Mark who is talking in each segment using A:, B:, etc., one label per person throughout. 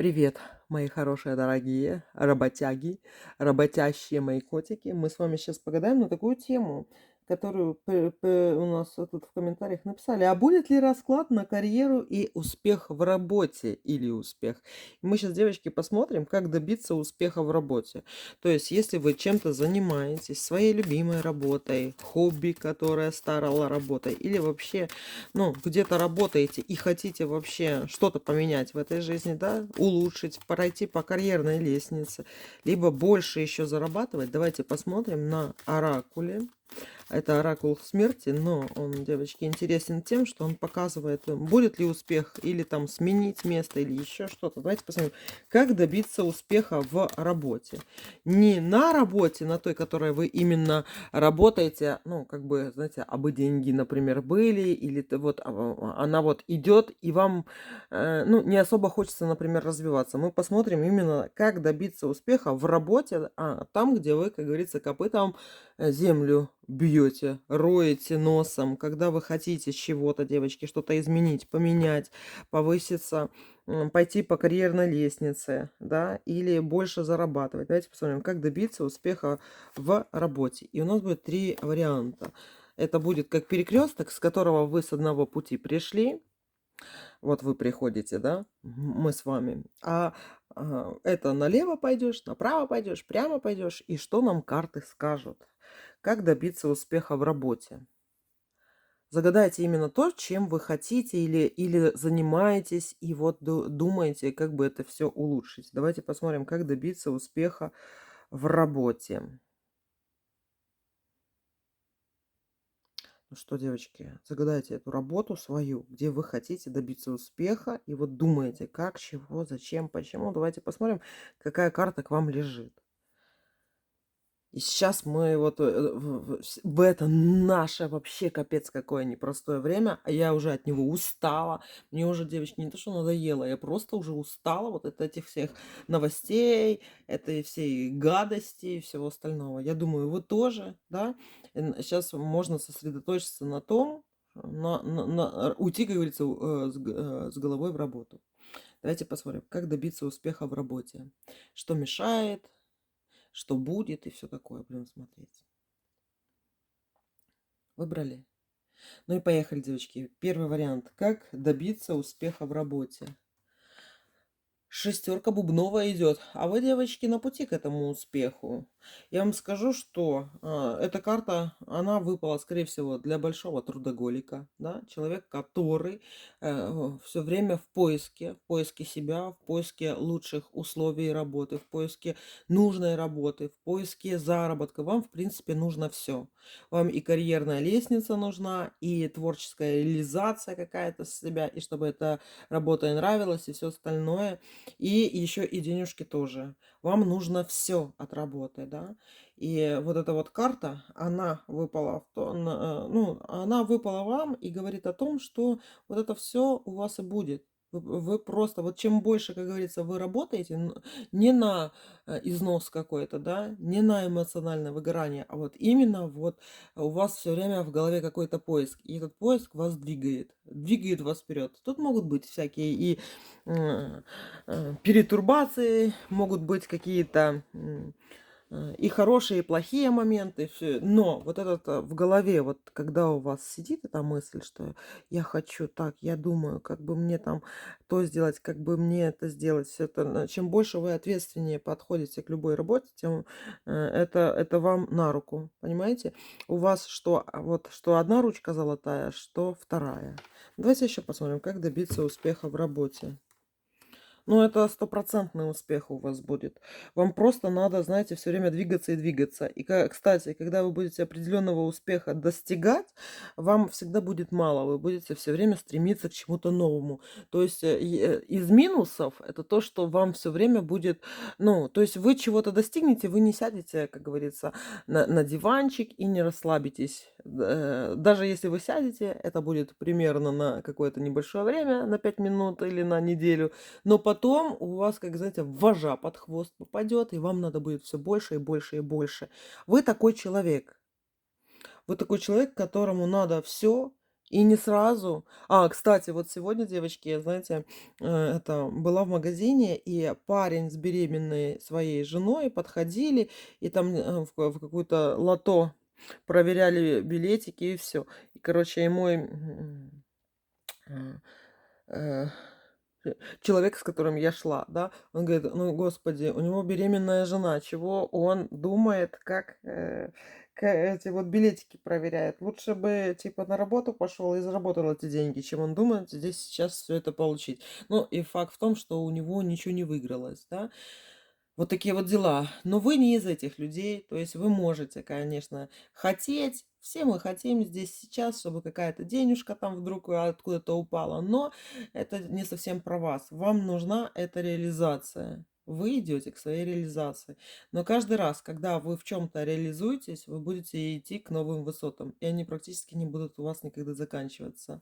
A: Привет, мои хорошие, дорогие работяги, работящие мои котики. Мы с вами сейчас погадаем на такую тему, которую у нас тут в комментариях написали. А будет ли расклад на карьеру и успех в работе или успех? Мы сейчас, девочки, посмотрим, как добиться успеха в работе. То есть, если вы чем-то занимаетесь, своей любимой работой, хобби, которое стала работой, или вообще ну, где-то работаете и хотите вообще что-то поменять в этой жизни, да, улучшить, пройти по карьерной лестнице, либо больше еще зарабатывать, давайте посмотрим на оракуле. Это оракул смерти, но он, девочки, интересен тем, что он показывает, будет ли успех или там сменить место или еще что-то. Давайте посмотрим, как добиться успеха в работе. Не на работе, на той, которой вы именно работаете, ну, как бы, знаете, абы деньги, например, были, или вот она вот идет, и вам, ну, не особо хочется, например, развиваться. Мы посмотрим именно, как добиться успеха в работе, там, где вы, как говорится, копытом землю бьете, роете носом, когда вы хотите чего-то, девочки, что-то изменить, поменять, повыситься, пойти по карьерной лестнице, да, или больше зарабатывать. Давайте посмотрим, как добиться успеха в работе. И у нас будет три варианта. Это будет как перекресток, с которого вы с одного пути пришли. Вот вы приходите, да, мы с вами. Это налево пойдешь, направо пойдешь, прямо пойдешь. И что нам карты скажут? Как добиться успеха в работе? Загадайте именно то, чем вы хотите или занимаетесь, и вот думаете, как бы это все улучшить. Давайте посмотрим, как добиться успеха в работе. Ну что, девочки, загадайте эту работу свою, где вы хотите добиться успеха, и вот думаете, как, чего, зачем, почему. Давайте посмотрим, какая карта к вам лежит. И сейчас мы вот в это наше вообще капец какое непростое время, а я уже от него устала. Мне уже, девочки, не то, что надоело, я просто уже устала вот от этих всех новостей, этой всей гадости и всего остального. Я думаю, вы тоже, да? Сейчас можно сосредоточиться на том, уйти, как говорится, с головой в работу. Давайте посмотрим, как добиться успеха в работе. Что мешает, что будет и все такое. Будем смотреть. Выбрали. Ну и поехали, девочки. Первый вариант. Как добиться успеха в работе? Шестерка бубновая идет, а вы, девочки, на пути к этому успеху. Я вам скажу, что эта карта, она выпала, скорее всего, для большого трудоголика, да, человек, который все время в поиске себя, в поиске лучших условий работы, в поиске нужной работы, в поиске заработка. Вам, в принципе, нужно все. Вам и карьерная лестница нужна, и творческая реализация какая-то себя, и чтобы эта работа и нравилась, и все остальное. И еще и денежки тоже. Вам нужно все от работы, да. И вот эта вот карта, она выпала ну, она выпала вам и говорит о том, что вот это все у вас и будет. Вы просто, вот чем больше, как говорится, вы работаете, не на износ какой-то, да, не на эмоциональное выгорание, а вот именно вот у вас все время в голове какой-то поиск, и этот поиск вас двигает вас вперед. Тут могут быть всякие и м, перетурбации, могут быть какие-то и хорошие, и плохие моменты, всё. Но вот этот в голове, вот когда у вас сидит эта мысль, что я хочу так, я думаю, как бы мне там то сделать, как бы мне это сделать, все это, чем больше вы ответственнее подходите к любой работе, тем это вам на руку, понимаете? У вас что, вот что одна ручка золотая, что вторая. Давайте еще посмотрим, как добиться успеха в работе. Ну, это стопроцентный успех у вас будет. Вам просто надо, знаете, все время двигаться и двигаться. И, кстати, когда вы будете определенного успеха достигать, вам всегда будет мало. Вы будете все время стремиться к чему-то новому. То есть из минусов это то, что вам все время будет, ну, то есть вы чего-то достигнете, вы не сядете, как говорится, на диванчик и не расслабитесь. Даже если вы сядете, это будет примерно на какое-то небольшое время, на 5 минут или на неделю, но потом у вас, как знаете, вожа под хвост попадет, и вам надо будет все больше и больше и больше. Вы такой человек. Вы такой человек, которому надо все И не сразу. Кстати, вот сегодня, девочки, я, знаете, это была в магазине, и парень с беременной своей женой подходили, и там в какую-то лото проверяли билетики, и все. И, короче, и мой э, человек, с которым я шла, да, он говорит: "Ну, господи, у него беременная жена, чего он думает, как, эти вот билетики проверяет? Лучше бы, типа, на работу пошел и заработал эти деньги, чем он думает здесь сейчас все это получить". Ну, и факт в том, что у него ничего не выигралось, да. Вот такие вот дела. Но вы не из этих людей. То есть вы можете, конечно, хотеть. Все мы хотим здесь сейчас, чтобы какая-то денежка там вдруг откуда-то упала. Но это не совсем про вас. Вам нужна эта реализация. Вы идете к своей реализации. Но каждый раз, когда вы в чем-то реализуетесь, вы будете идти к новым высотам. И они практически не будут у вас никогда заканчиваться.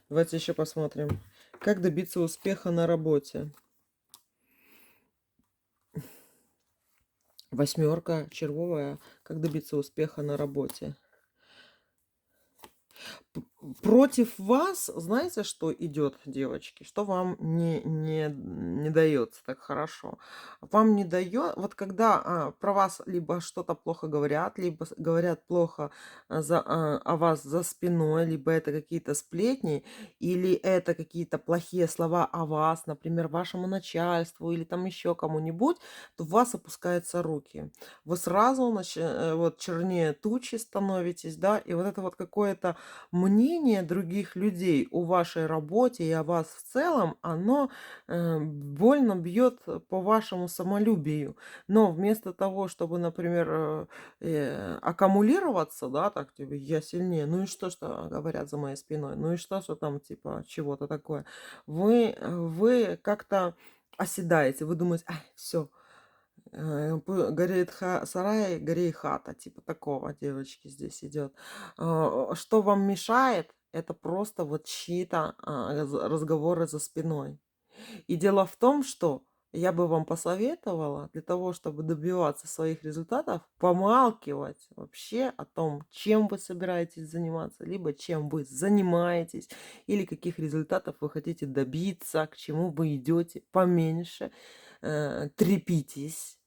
A: Давайте еще посмотрим. Как добиться успеха на работе. Восьмерка червовая. Как добиться успеха на работе. Против вас, знаете, что идет, девочки? Что вам не дается так хорошо? Вам не дает, вот когда про вас либо что-то плохо говорят, либо говорят плохо о вас за спиной, либо это какие-то сплетни, или это какие-то плохие слова о вас, например, вашему начальству или там еще кому-нибудь, то у вас опускаются руки. Вы сразу вот чернее тучи становитесь, да, и вот это вот какое-то мнение других людей о вашей работе и о вас в целом, оно больно бьет по вашему самолюбию. Но вместо того, чтобы, например, аккумулироваться, да, так, типа, я сильнее, ну и что говорят за моей спиной, ну и что там, типа, чего-то такое, вы как-то оседаете, вы думаете, все, горит сарай, гори хата, типа такого, девочки, здесь идет. Что вам мешает? Это просто вот чьи-то разговоры за спиной. И дело в том, что я бы вам посоветовала для того, чтобы добиваться своих результатов, помалкивать вообще о том, чем вы собираетесь заниматься, либо чем вы занимаетесь, или каких результатов вы хотите добиться, к чему вы идете, поменьше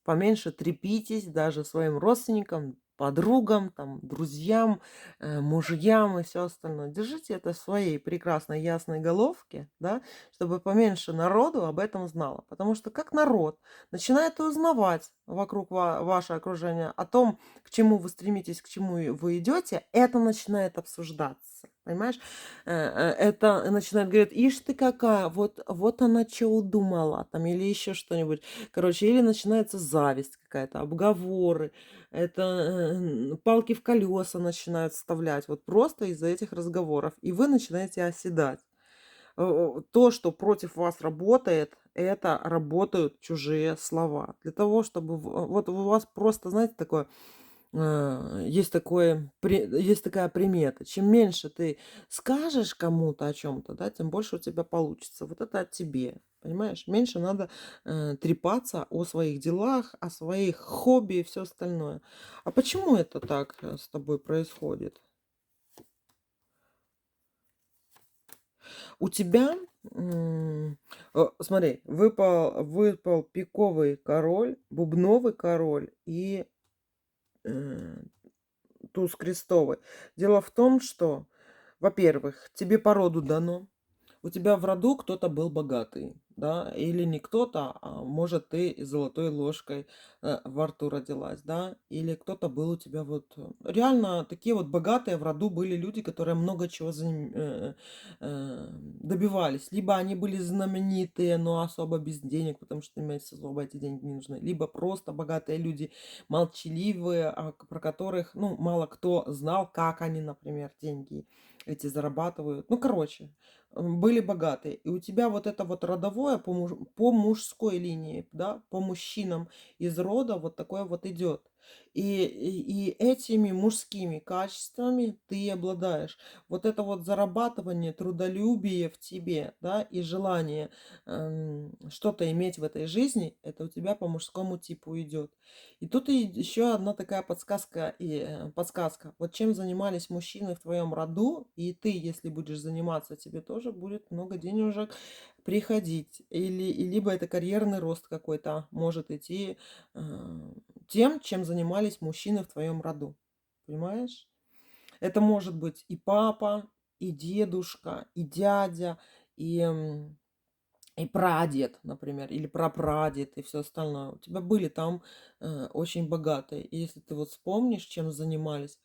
A: поменьше трепитесь даже своим родственникам, подругам, там, друзьям, мужьям и все остальное. Держите это в своей прекрасной ясной головке, да, чтобы поменьше народу об этом знало. Потому что как народ начинает узнавать вокруг ваше окружение о том, к чему вы стремитесь, к чему вы идете, это начинает обсуждаться. Понимаешь? Это начинает говорить, ишь ты какая, вот она что удумала, там, или еще что-нибудь. Короче, или начинается зависть какая-то, обговоры, это палки в колеса начинают вставлять, вот просто из-за этих разговоров. И вы начинаете оседать. То, что против вас работает, это работают чужие слова. Для того, чтобы... Вот у вас просто, знаете, такое... есть такая примета. Чем меньше ты скажешь кому-то о чем-то, да, тем больше у тебя получится. Вот это от тебе. Понимаешь? Меньше надо трепаться о своих делах, о своих хобби и все остальное. А почему это так с тобой происходит? У тебя, смотри, выпал пиковый король, бубновый король и э, туз крестовый. Дело в том, что, во-первых, тебе по роду дано. У тебя в роду кто-то был богатый, да, или не кто-то, а может ты и золотой ложкой во рту родилась, да, или кто-то был у тебя вот... Реально такие вот богатые в роду были люди, которые много чего добивались. Либо они были знаменитые, но особо без денег, потому что имеется особо эти деньги не нужны. Либо просто богатые люди, молчаливые, про которых, ну, мало кто знал, как они, например, деньги эти зарабатывают. Ну, короче, были богатые. И у тебя вот это вот родовое по мужской линии, да, по мужчинам из рода вот такое вот идет. И этими мужскими качествами ты обладаешь. Вот это вот зарабатывание, трудолюбие в тебе, да, и желание что-то иметь в этой жизни, это у тебя по мужскому типу идет. И тут и еще одна такая подсказка. Вот чем занимались мужчины в твоем роду, и ты, если будешь заниматься, тебе тоже будет много денежек приходить. Либо это карьерный рост какой-то может идти э, тем, чем занимались мужчины в твоем роду. Понимаешь? Это может быть и папа, и дедушка, и дядя, и прадед, например, или прапрадед, и все остальное. У тебя были там очень богатые. И если ты вот вспомнишь, чем занимались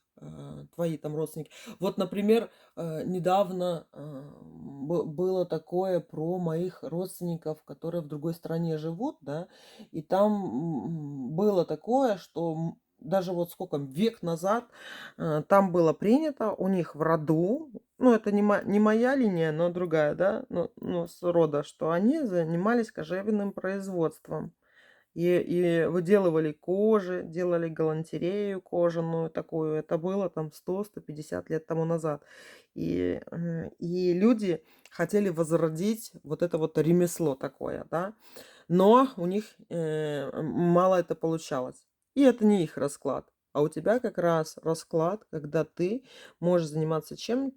A: твои там родственники. Вот, например, недавно было такое про моих родственников, которые в другой стране живут, да, и там было такое, что даже вот сколько, век назад там было принято у них в роду, ну, это не моя линия, но другая, да, ну, с рода, что они занимались кожевенным производством. И выделывали кожи, делали галантерею кожаную такую. Это было там 100-150 лет тому назад. И люди хотели возродить вот это вот ремесло такое, да. Но у них мало это получалось. И это не их расклад. А у тебя как раз расклад, когда ты можешь заниматься тем,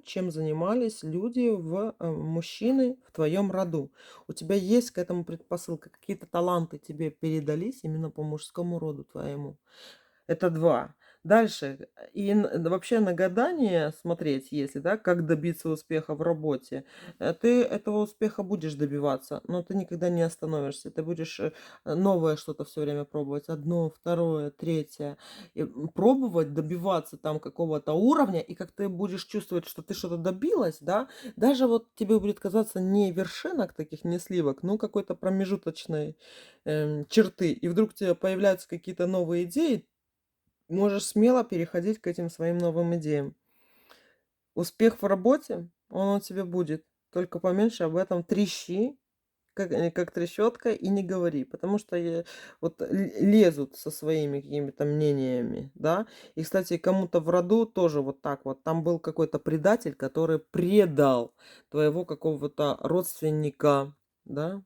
A: чем занимались люди мужчины в твоем роду. У тебя есть к этому предпосылка, какие-то таланты тебе передались именно по мужскому роду твоему. Это 2. Дальше. Вообще на гадание смотреть, если, да, как добиться успеха в работе, ты этого успеха будешь добиваться, но ты никогда не остановишься. Ты будешь новое что-то все время пробовать. Одно, второе, третье. И пробовать, добиваться там какого-то уровня, и как ты будешь чувствовать, что ты что-то добилась, да, даже вот тебе будет казаться не вершинок таких, не сливок, но какой-то промежуточной черты, и вдруг у тебя появляются какие-то новые идеи, можешь смело переходить к этим своим новым идеям. Успех в работе, он у тебя будет. Только поменьше об этом трещи, как трещотка, и не говори. Потому что вот лезут со своими какими-то мнениями, да. И, кстати, кому-то в роду тоже вот так вот. Там был какой-то предатель, который предал твоего какого-то родственника, да,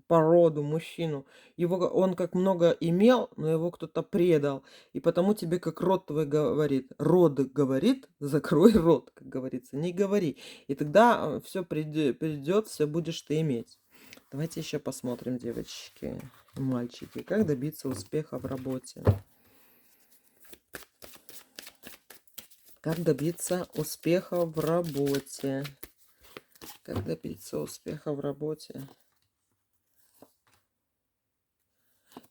A: по роду, мужчину. Он как много имел, но его кто-то предал. И потому тебе как род твой говорит. Род говорит, закрой рот, как говорится, не говори. И тогда все придет, все будешь ты иметь. Давайте еще посмотрим, девочки и мальчики, как добиться успеха в работе. Как добиться успеха в работе. Как добиться успеха в работе.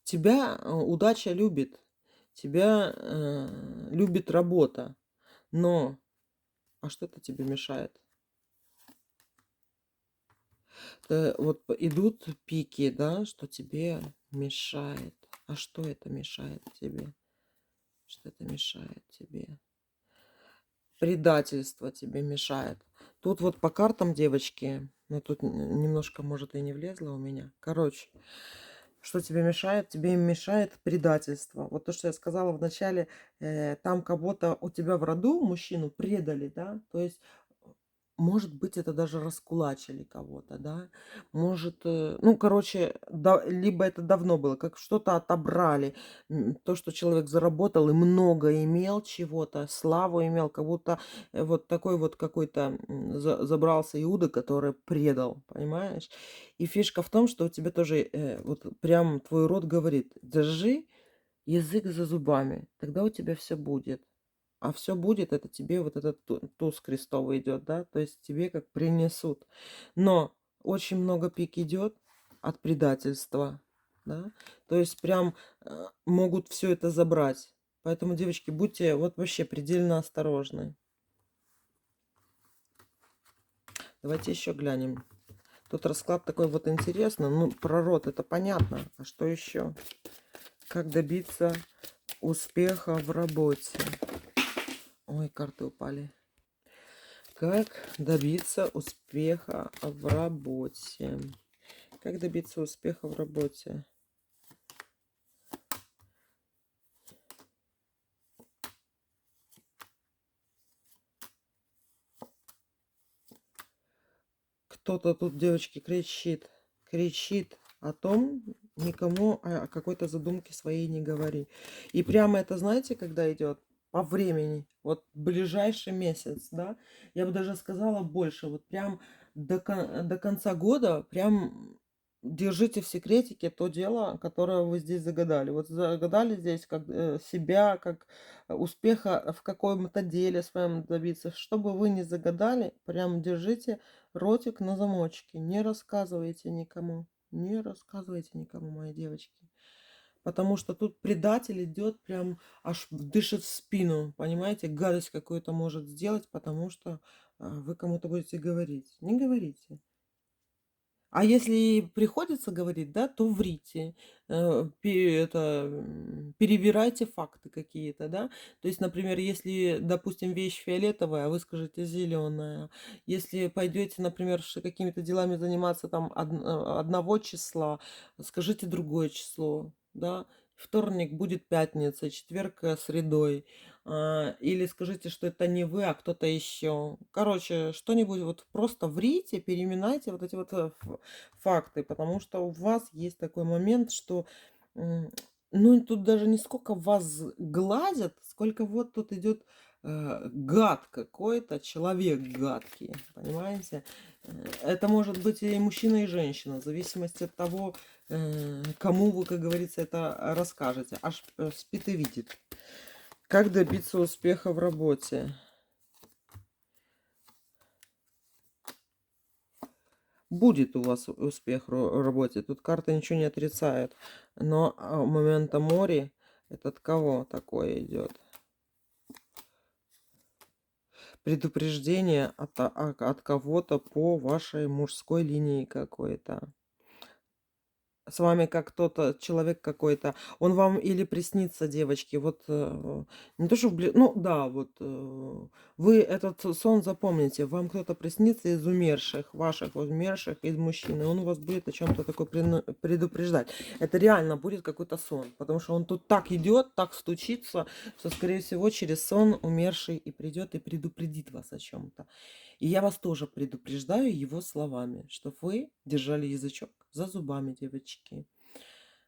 A: Тебя удача любит. Тебя любит работа. Но, а что-то тебе мешает? Вот идут пики, да, что тебе мешает. А что это мешает тебе? Что это мешает тебе? Предательство тебе мешает. Тут вот по картам, девочки, ну тут немножко, может, и не влезло у меня. Короче, что тебе мешает? Тебе мешает предательство. Вот то, что я сказала в начале, там кого-то у тебя в роду, мужчину, предали, да? То есть может быть, это даже раскулачили кого-то, да. Может, ну, короче, либо это давно было, как что-то отобрали. То, что человек заработал и много имел чего-то, славу имел, как будто вот такой вот какой-то забрался Иуда, который предал, понимаешь? И фишка в том, что у тебя тоже вот прям твой род говорит, держи язык за зубами, тогда у тебя все будет. А все будет, это тебе вот этот туз крестовый идет, да, то есть тебе как принесут. Но очень много пик идет от предательства, да, то есть прям могут все это забрать. Поэтому, девочки, будьте вот вообще предельно осторожны. Давайте еще глянем. Тут расклад такой вот интересный. Ну, про род это понятно. А что еще? Как добиться успеха в работе? Ой, карты упали. Как добиться успеха в работе? Как добиться успеха в работе? кто-то тут, девочки, кричит о том, никому о какой-то задумке своей не говори. И прямо это, знаете, когда идет по времени, вот ближайший месяц, да, я бы даже сказала больше, вот прям до конца года прям держите в секретике то дело, которое вы здесь загадали. Вот загадали здесь как себя, как успеха в каком-то деле своем добиться. Что бы вы ни загадали, прям держите ротик на замочке. Не рассказывайте никому. Не рассказывайте никому, мои девочки. Потому что тут предатель идет прям аж дышит в спину. Понимаете, гадость какую-то может сделать, потому что вы кому-то будете говорить. Не говорите. А если и приходится говорить, да, то врите, перевирайте факты какие-то, да. То есть, например, если, допустим, вещь фиолетовая, а вы скажете зеленая. Если пойдете, например, какими-то делами заниматься там одного числа, скажите другое число, да. Вторник будет пятница, четверг средой. Или скажите, что это не вы, а кто-то еще. Короче, что-нибудь вот просто врите, переминайте вот эти вот факты, потому что у вас есть такой момент, что, м, ну, тут даже не сколько вас гладят, сколько вот тут идет гад какой-то, человек гадкий, понимаете? Это может быть и мужчина, и женщина, в зависимости от того, кому вы, как говорится, это расскажете. Аж спит и видит. Как добиться успеха в работе? Будет у вас успех в работе. Тут карта ничего не отрицает. Но момента мори, это от кого такое идет? Предупреждение от кого-то по вашей мужской линии какой-то. С вами как кто-то, человек какой-то, он вам или приснится, девочки, вот не то, что ну да, вот вы этот сон запомните, вам кто-то приснится из умерших, ваших умерших, из мужчин, и он вас будет о чем-то такой предупреждать. Это реально будет какой-то сон, потому что он тут так идет, так стучится, что, скорее всего, через сон умерший и придет и предупредит вас о чем-то. И я вас тоже предупреждаю его словами, чтобы вы держали язычок за зубами, девочки,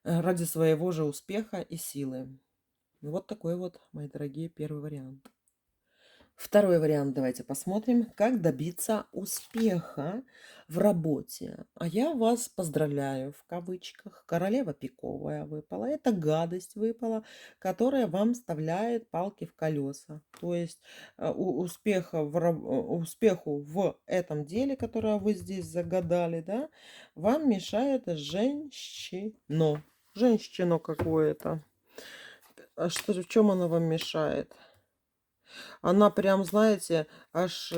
A: ради своего же успеха и силы. Вот такой вот, мои дорогие, первый вариант. Второй вариант давайте посмотрим, как добиться успеха в работе. А я вас поздравляю, в кавычках. Королева пиковая выпала. Это гадость выпала, которая вам вставляет палки в колеса. То есть успеху в этом деле, которое вы здесь загадали, да, вам мешает женщина. Женщина какое-то. А что, в чем она вам мешает? Она прям, знаете, аж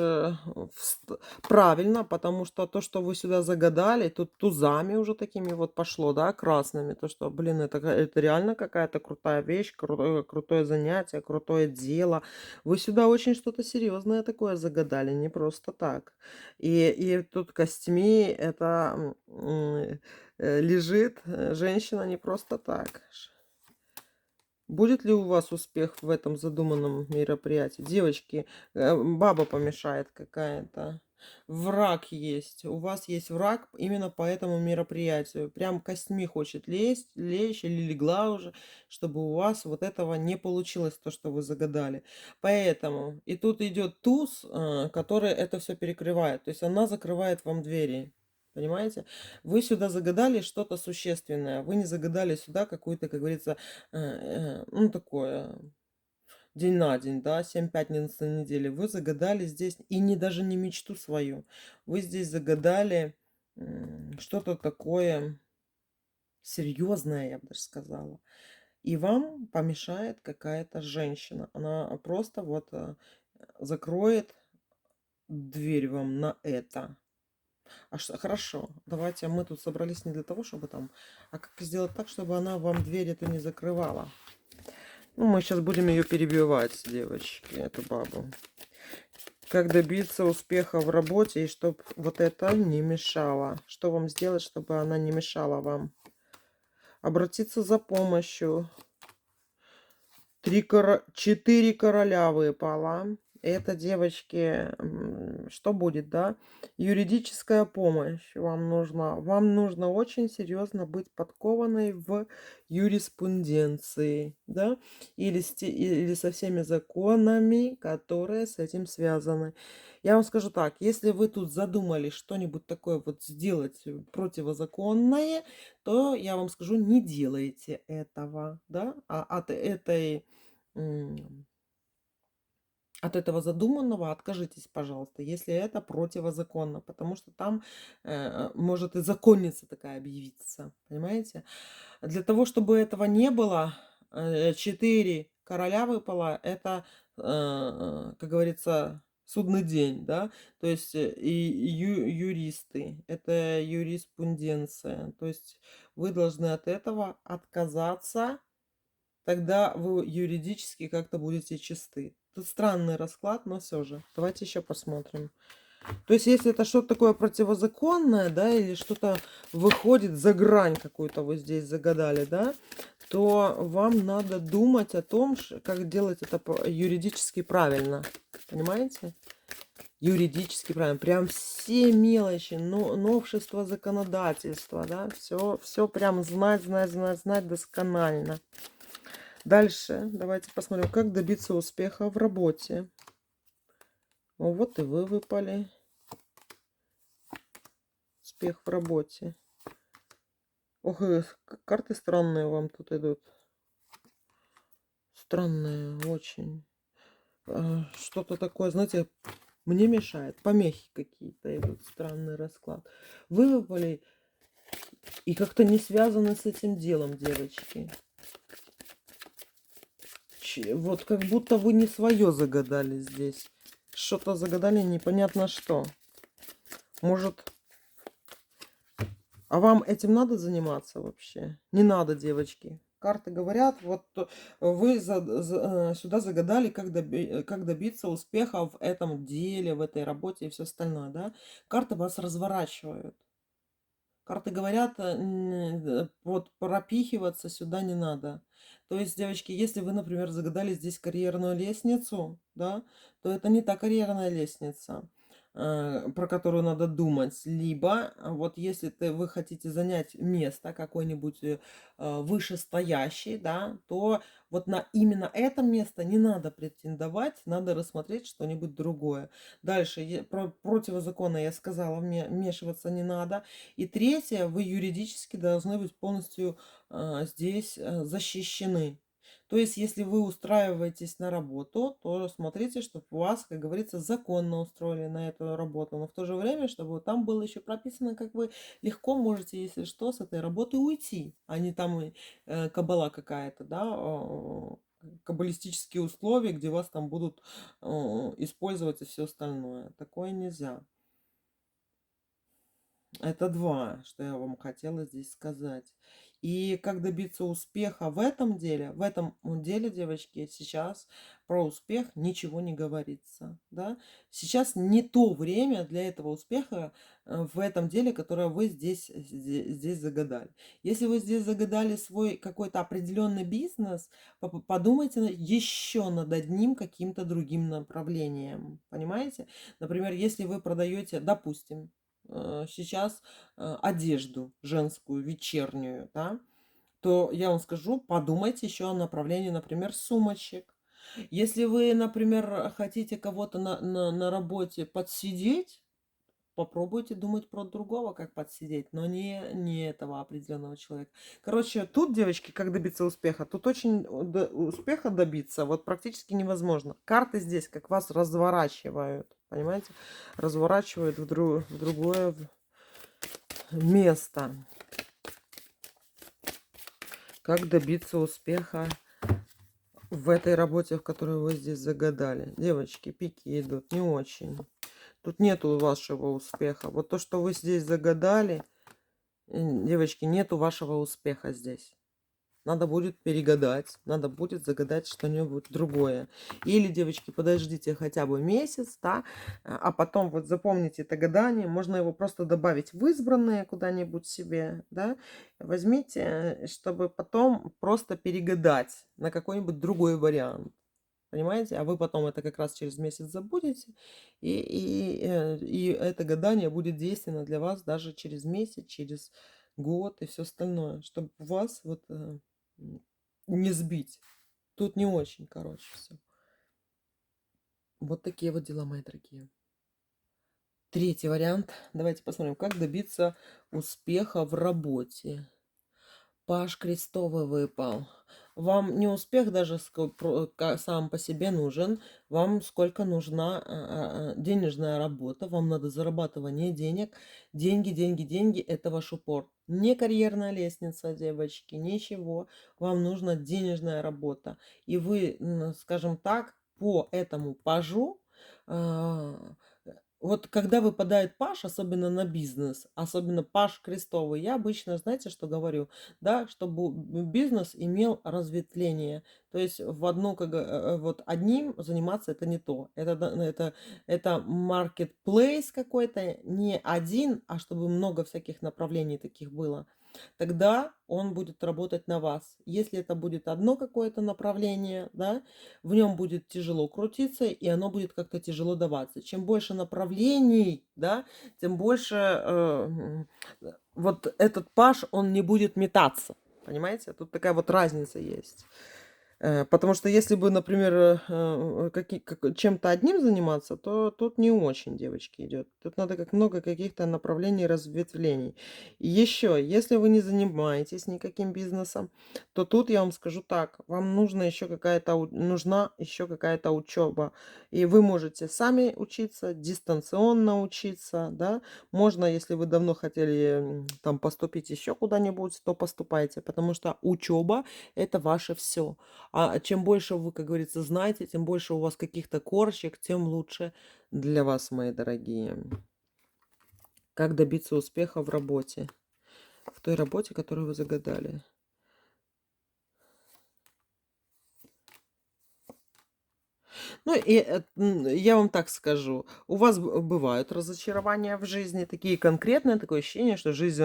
A: правильно, потому что то, что вы сюда загадали, тут тузами уже такими вот пошло, да, красными. То, что, блин, это реально какая-то крутая вещь, крутое занятие, крутое дело. Вы сюда очень что-то серьезное такое загадали, не просто так. И тут костьми это лежит женщина не просто так. Будет ли у вас успех в этом задуманном мероприятии? Девочки, баба помешает какая-то. Враг есть. У вас есть враг именно по этому мероприятию. Прям костьми хочет лечь или легла уже, чтобы у вас вот этого не получилось, то, что вы загадали. Поэтому и тут идет туз, который это все перекрывает. То есть она закрывает вам двери. Понимаете? Вы сюда загадали что-то существенное. Вы не загадали сюда какую-то, как говорится, ну, такое, день на день, да, 7 пятниц на неделе. Вы загадали здесь, и не даже не мечту свою. Вы здесь загадали что-то такое серьезное, я бы даже сказала. И вам помешает какая-то женщина. Она просто вот закроет дверь вам на это. Хорошо, давайте мы тут собрались не для того, чтобы там, а как сделать так, чтобы она вам дверь эту не закрывала. Ну, мы сейчас будем ее перебивать, девочки, эту бабу. Как добиться успеха в работе и чтобы вот это не мешало. Что вам сделать, чтобы она не мешала вам? Обратиться за помощью. 4 короля выпало. Это, девочки, что будет, да? Юридическая помощь вам нужна. Вам нужно очень серьезно быть подкованной в юриспруденции, да? Или со всеми законами, которые с этим связаны. Я вам скажу так, если вы тут задумали что-нибудь такое вот сделать противозаконное, то я вам скажу, не делайте этого, да? М, от этого задуманного откажитесь, пожалуйста, если это противозаконно, потому что там может и законница такая объявиться, понимаете? Для того, чтобы этого не было, 4 короля выпало, это, как говорится, судный день, да, то есть юристы, это юриспруденция, то есть вы должны от этого отказаться. Тогда вы юридически как-то будете чисты. Тут странный расклад, но все же. Давайте еще посмотрим. То есть, если это что-то такое противозаконное, да, или что-то выходит за грань какую-то вы здесь загадали, да, то вам надо думать о том, как делать это юридически правильно. Понимаете? Юридически правильно. Прям все мелочи, новшества законодательства, да, все прям знать досконально. Дальше давайте посмотрим, как добиться успеха в работе. Вот и вы выпали. Успех в работе. Ох, карты странные вам тут идут. Странные очень. Что-то такое, знаете, мне мешает. Помехи какие-то идут. Странный расклад. Вы выпали и как-то не связаны с этим делом, девочки. Вот как будто вы не свое загадали здесь. Что-то загадали непонятно что. Может, а вам этим надо заниматься вообще? Не надо, девочки. Карты говорят, вот вы сюда загадали, как добиться успеха в этом деле, в этой работе и все остальное, да? Карты вас разворачивают. Карты говорят, вот пропихиваться сюда не надо. То есть, девочки, если вы, например, загадали здесь карьерную лестницу, да, то это не та карьерная лестница, про которую надо думать. Либо, вот если вы хотите занять место какое-нибудь вышестоящее, да, то вот на именно это место не надо претендовать, надо рассмотреть что-нибудь другое. Дальше, про противозаконно я сказала, вмешиваться не надо. И третье, вы юридически должны быть полностью здесь защищены. То есть, если вы устраиваетесь на работу, то смотрите, чтобы вас, как говорится, законно устроили на эту работу. Но в то же время, чтобы там было еще прописано, как вы легко можете, если что, с этой работы уйти, а не там кабала какая-то, да, каббалистические условия, где вас там будут использовать и все остальное. Такое нельзя. Это 2, что я вам хотела здесь сказать. И как добиться успеха в этом деле? В этом деле, девочки, сейчас про успех ничего не говорится. Да? Сейчас не то время для этого успеха в этом деле, которое вы здесь загадали. Если вы здесь загадали свой какой-то определенный бизнес, подумайте еще над одним каким-то другим направлением. Понимаете? Например, если вы продаете, допустим, сейчас одежду женскую, вечернюю, да, то я вам скажу, подумайте еще о направлении, например, сумочек. Если вы, например, хотите кого-то на работе подсидеть, попробуйте думать про другого, как подсидеть, но не этого определенного человека. Короче, тут, девочки, как добиться успеха? Тут очень успеха добиться вот практически невозможно. Карты здесь как вас разворачивают, понимаете? Разворачивают в другое место. Как добиться успеха в этой работе, в которой вы здесь загадали? Девочки, пики идут не очень. Тут нету вашего успеха. Вот то, что вы здесь загадали, девочки, нету вашего успеха здесь. Надо будет перегадать, надо будет загадать что-нибудь другое. Или, девочки, подождите хотя бы месяц, да, а потом вот запомните это гадание, можно его просто добавить в избранное куда-нибудь себе, да, возьмите, чтобы потом просто перегадать на какой-нибудь другой вариант. Понимаете? А вы потом это как раз через месяц забудете, и это гадание будет действенно для вас даже через месяц, через год и все остальное, чтобы вас вот м, не сбить. Тут не очень, короче, все. Вот такие вот дела, мои дорогие. Третий вариант. Давайте посмотрим, как добиться успеха в работе. Паж крестовый выпал. Вам не успех даже сам по себе нужен, вам сколько нужна денежная работа, вам надо зарабатывание денег. Деньги, деньги, деньги– это ваш упор. Не карьерная лестница, девочки, ничего. Вам нужна денежная работа. И вы, скажем так, по этому пажу а, вот когда выпадает паж, особенно на бизнес, особенно паж крестовый, я обычно, знаете, что говорю? Да, чтобы бизнес имел разветвление. То есть в одну, вот одним заниматься это не то. Это marketplace какой-то, не один, а чтобы много всяких направлений таких было. Тогда он будет работать на вас. Если это будет одно какое-то направление, да, в нем будет тяжело крутиться, и оно будет как-то тяжело даваться. Чем больше направлений, да, тем больше вот этот паш, он не будет метаться. Понимаете? Тут такая вот разница есть. Потому что если бы, например, чем-то одним заниматься, то тут не очень, девочки, идет. Тут надо как много каких-то направлений, разветвлений. И еще, если вы не занимаетесь никаким бизнесом, то тут я вам скажу так, вам нужна еще какая-то учеба. И вы можете сами учиться, дистанционно учиться, да. Можно, если вы давно хотели там поступить еще куда-нибудь, то поступайте, потому что учеба– это ваше все. А чем больше вы, как говорится, знаете, тем больше у вас каких-то корочек, тем лучше для вас, мои дорогие. Как добиться успеха в работе? В той работе, которую вы загадали. Ну, я вам так скажу, у вас бывают разочарования в жизни, такие конкретные, такое ощущение, что жизнь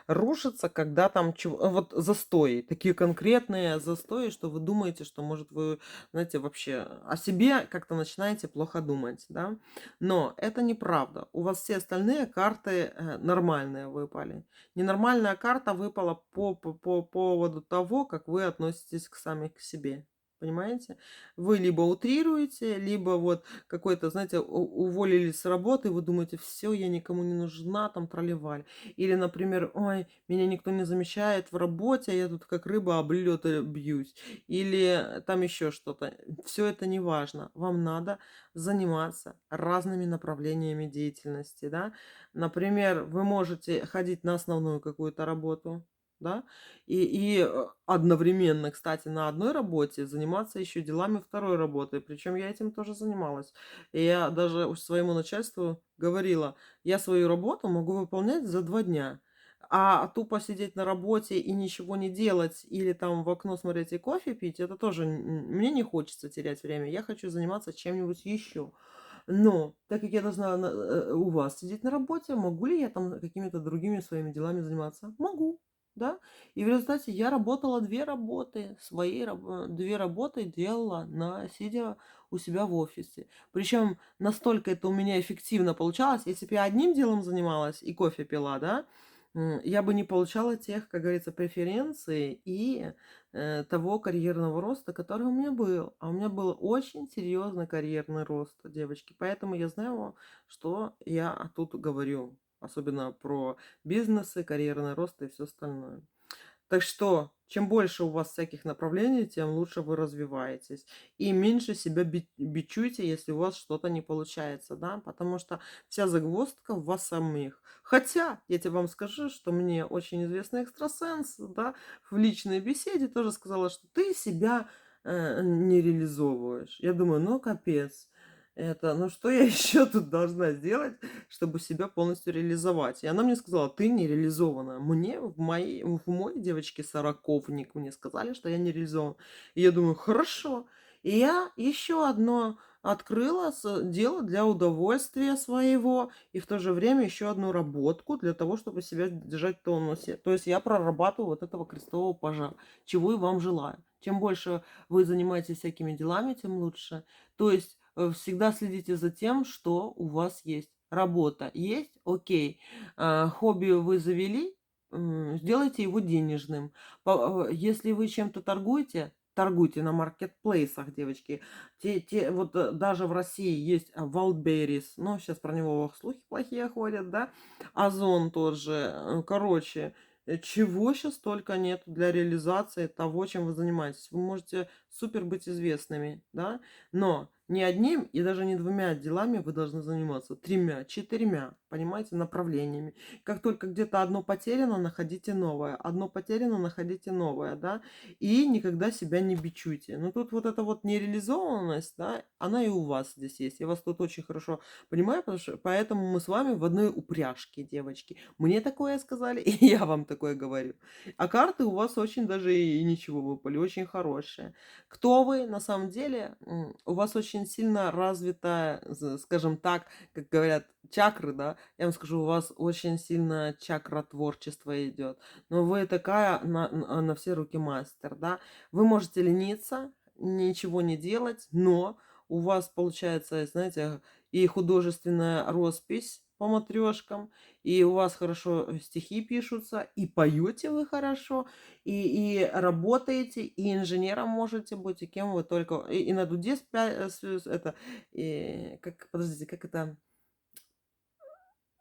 A: рушится, когда там вот застои, такие конкретные застои, что вы думаете, что, может, вы, знаете, вообще о себе как-то начинаете плохо думать, да? Но это неправда. У вас все остальные карты нормальные выпали. Ненормальная карта выпала по поводу того, как вы относитесь сами к себе. Понимаете? Вы либо утрируете, либо вот какой-то, знаете, уволились с работы, вы думаете, все, я никому не нужна, там тролливали. Или, например, ой, меня никто не замечает в работе, а я тут как рыба об лед бьюсь. Или там еще что-то. Все это не важно. Вам надо заниматься разными направлениями деятельности, да. Например, вы можете ходить на основную какую-то работу, да, одновременно, кстати, на одной работе заниматься еще делами второй работы. Причем я этим тоже занималась. И я даже своему начальству говорила, я свою работу могу выполнять за 2 дня. А тупо сидеть на работе и ничего не делать, или там в окно смотреть и кофе пить, это тоже мне не хочется терять время. Я хочу заниматься чем-нибудь еще. Но так как я должна у вас сидеть на работе, могу ли я там какими-то другими своими делами заниматься? Могу. Да? И в результате я работала 2 работы, 2 работы делала, сидя у себя в офисе. Причем настолько это у меня эффективно получалось, если бы я одним делом занималась и кофе пила, да, я бы не получала тех, как говорится, преференций и того карьерного роста, который у меня был. А у меня был очень серьезный карьерный рост, девочки. Поэтому я знаю, что я тут говорю. Особенно про бизнесы, карьерный рост и все остальное. Так что, чем больше у вас всяких направлений, тем лучше вы развиваетесь. И меньше себя бичуйте, если у вас что-то не получается, да, потому что вся загвоздка в вас самих. Хотя, я тебе вам скажу, что мне очень известный экстрасенс, да, в личной беседе тоже сказала, что ты себя не реализовываешь. Я думаю, ну капец. Ну что я еще тут должна сделать, чтобы себя полностью реализовать? И она мне сказала, ты не реализована. Мне в мой девочке сороковник мне сказали, что я не реализована. И я думаю, хорошо. И я еще одно открыла дело для удовольствия своего и в то же время еще одну работку для того, чтобы себя держать в тонусе. То есть я прорабатываю вот этого крестового пажа, чего и вам желаю. Чем больше вы занимаетесь всякими делами, тем лучше. То есть всегда следите за тем, что у вас есть. Работа есть, окей. Хобби вы завели, сделайте его денежным. Если вы чем-то торгуете, торгуйте на маркетплейсах, девочки. Вот даже в России есть Wildberries, но сейчас про него слухи плохие ходят, да. Озон тот же. Короче, чего сейчас только нет для реализации того, чем вы занимаетесь. Вы можете супер быть известными, да, но не одним и даже не двумя делами вы должны заниматься, тремя, четырьмя, понимаете, направлениями. Как только где-то одно потеряно, находите новое. Одно потеряно, находите новое, да. И никогда себя не бичуйте. Но тут вот эта вот нереализованность, да, она и у вас здесь есть. Я вас тут очень хорошо понимаю, поэтому мы с вами в одной упряжке, девочки. Мне такое сказали, и я вам такое говорю. А карты у вас очень даже и ничего выпали, очень хорошие. Кто вы на самом деле? У вас очень сильно развита, скажем так, как говорят, чакры, да, я вам скажу, у вас очень сильно чакра творчества идет. Но вы такая на все руки мастер, да. Вы можете лениться, ничего не делать, но у вас получается, знаете, и художественная роспись по матрешкам, и у вас хорошо стихи пишутся, и поете вы хорошо, и работаете, и инженером можете быть, и кем вы только... И на дуде это... как, подождите, как это...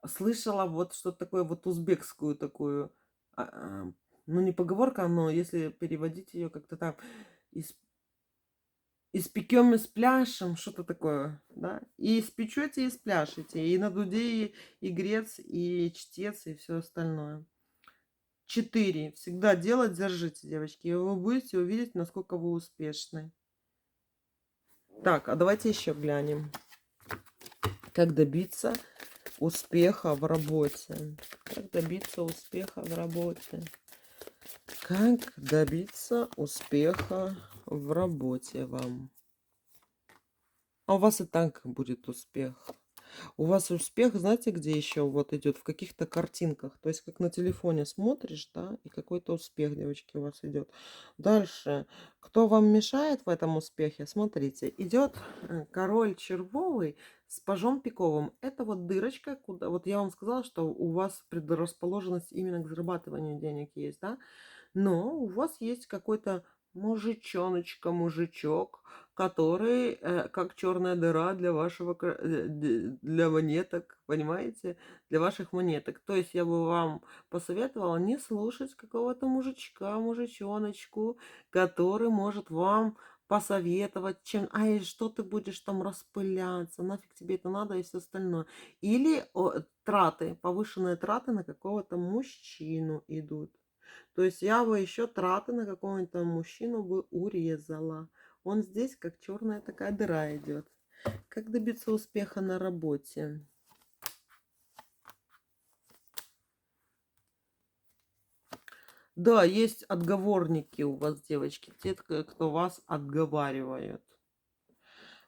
A: Слышала вот что-то такое, вот узбекскую такую, а, а, ну не поговорка, но если переводить ее как-то там, из, испекем и спляшем, что-то такое, да, и испечете и спляшете, и на дуде, и грец, и чтец, и все остальное. 4. Всегда делать, держите, девочки, и вы будете увидеть, насколько вы успешны. Так, а давайте еще глянем, как добиться успеха в работе. Как добиться успеха в работе. Как добиться успеха в работе вам? А у вас и так будет успех. У вас успех, знаете, где еще вот идет? В каких-то картинках. То есть, как на телефоне смотришь, да, и какой-то успех, девочки, у вас идет. Дальше. Кто вам мешает в этом успехе? Смотрите, идет король червовый с пажом пиковым. Это вот дырочка, куда... Вот я вам сказала, что у вас предрасположенность именно к зарабатыванию денег есть, да? Но у вас есть какой-то мужичоночка, мужичок, который как черная дыра для вашего для монеток, понимаете? Для ваших монеток. То есть я бы вам посоветовала не слушать какого-то мужичка, мужичоночку, который может вам посоветовать, чем, ай, что ты будешь там распыляться, нафиг тебе это надо и все остальное. Или траты, повышенные траты на какого-то мужчину идут. То есть я бы еще траты на какого-нибудь там мужчину бы урезала. Он здесь как черная такая дыра идет. Как добиться успеха на работе? Да, есть отговорники у вас, девочки, те, кто вас отговаривают.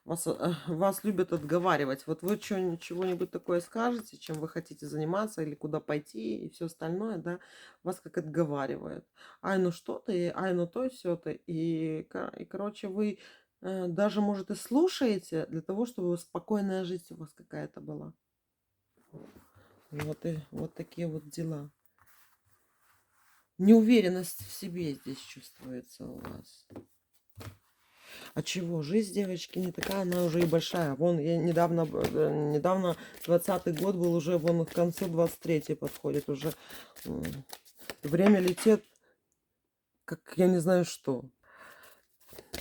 A: Вас любят отговаривать. Вот вы чего-нибудь такое скажете, чем вы хотите заниматься или куда пойти и все остальное, да, вас как отговаривают. Ай, ну что ты, ай, ну то и все то. И, короче, вы даже, может, и слушаете для того, чтобы спокойная жизнь у вас какая-то была. Вот, и, вот такие вот дела. Неуверенность в себе здесь чувствуется у вас. А чего? Жизнь, девочки, не такая, она уже и большая. Вон, я недавно 20-й год был, уже вон к концу 23-й подходит. Уже время летит, как я не знаю что.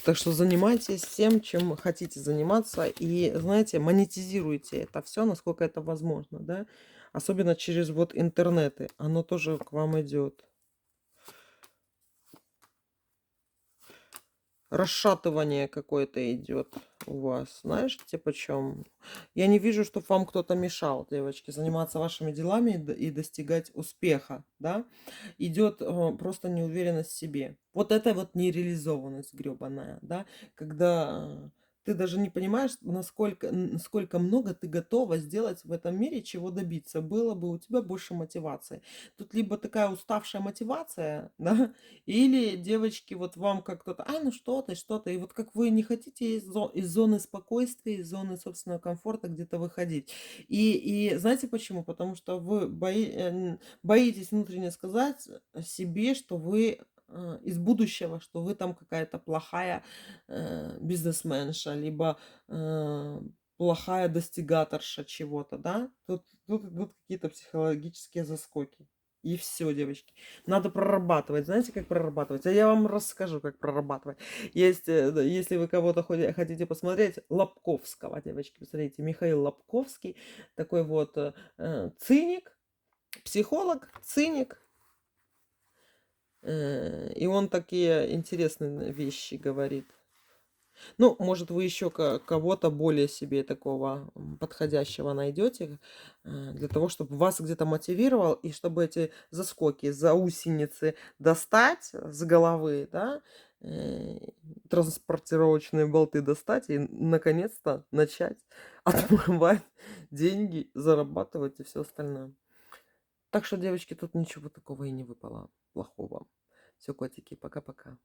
A: Так что занимайтесь всем, чем хотите заниматься. И, знаете, монетизируйте это все, насколько это возможно, да. Особенно через вот интернеты. Оно тоже к вам идет. Расшатывание какое-то идет у вас. Знаете почем? Я не вижу, чтобы вам кто-то мешал, девочки, заниматься вашими делами и достигать успеха, да? Идет просто неуверенность в себе. Вот это вот нереализованность гребаная, да? Когда Ты даже не понимаешь, сколько много ты готова сделать в этом мире, чего добиться. Было бы у тебя больше мотивации. Тут либо такая уставшая мотивация, да, или девочки, вот вам как кто-то, ай, ну что ты, что ты. И вот как вы не хотите из зоны спокойствия, из зоны собственного комфорта где-то выходить. И знаете почему? Потому что вы боитесь внутренне сказать себе, что вы из будущего, что вы там какая-то плохая бизнесменша, либо э, плохая достигаторша чего-то, да? Тут идут какие-то психологические заскоки. И все, девочки. Надо прорабатывать. Знаете, как прорабатывать? А я вам расскажу, как прорабатывать. Есть, да, если вы кого-то хотите посмотреть, Лобковского, девочки, посмотрите, Михаил Лобковский, такой вот циник, психолог, циник, и он такие интересные вещи говорит. Ну, может, вы еще кого-то более себе такого подходящего найдете, для того, чтобы вас где-то мотивировал, и чтобы эти заскоки, заусеницы достать с головы, да, э, транспортировочные болты достать и, наконец-то, начать отмывать деньги, зарабатывать и все остальное. Так что, девочки, тут ничего такого и не выпало плохого. Все, котики, пока-пока.